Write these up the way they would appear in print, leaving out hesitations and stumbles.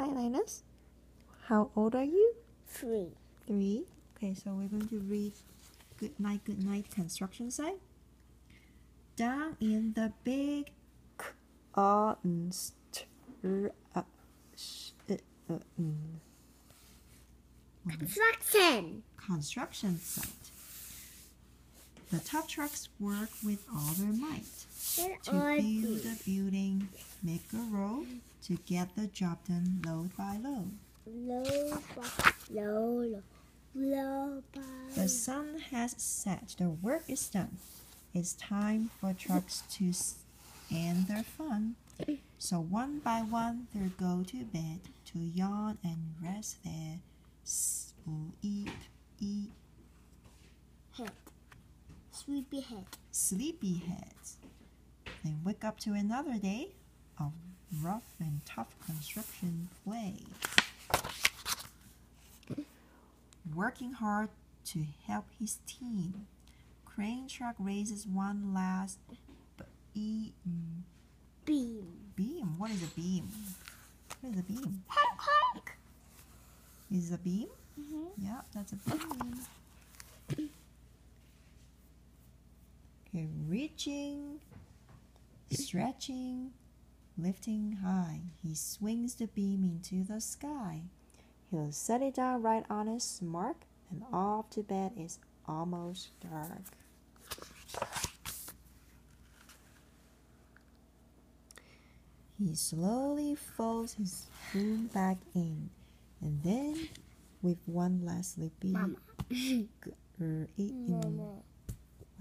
Hi, Linus. How old are you? 3. 3. Okay, so we're going to read good night construction site. Down in the big construction site. The tough trucks work with all their might to build a building, make a road, to get the job done load by load. The sun has set, the work is done. It's time for trucks to end their fun. So one by one they go to bed, to yawn and rest their sleepy heads. Then wake up to another day of rough and tough construction play. Working hard to help his team, crane truck raises one last beam. Beam? What is a beam? What is a beam? Honk. Is it a beam? Mm-hmm. Yeah, that's a beam. Okay, reaching, stretching, lifting high. He swings the beam into the sky. He'll set it down right on its mark, and off to bed is almost dark. He slowly folds his boom back in, and then, with one last sleepy Mama. What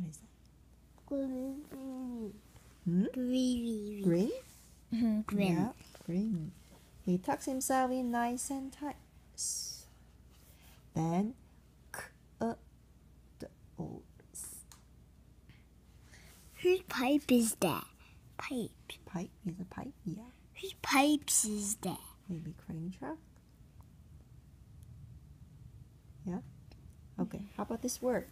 is that? Green. Green? Yeah, green. He tucks himself in nice and tight. Then, Whose pipe is that? Pipe. Pipe is a pipe, yeah. Whose pipes is that? Maybe crane truck. Yeah. Okay. How about this word?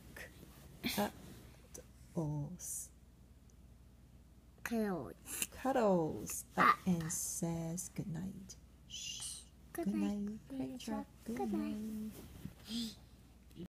Cuddles up and says good night. Shh. Good night, crane truck. Good night.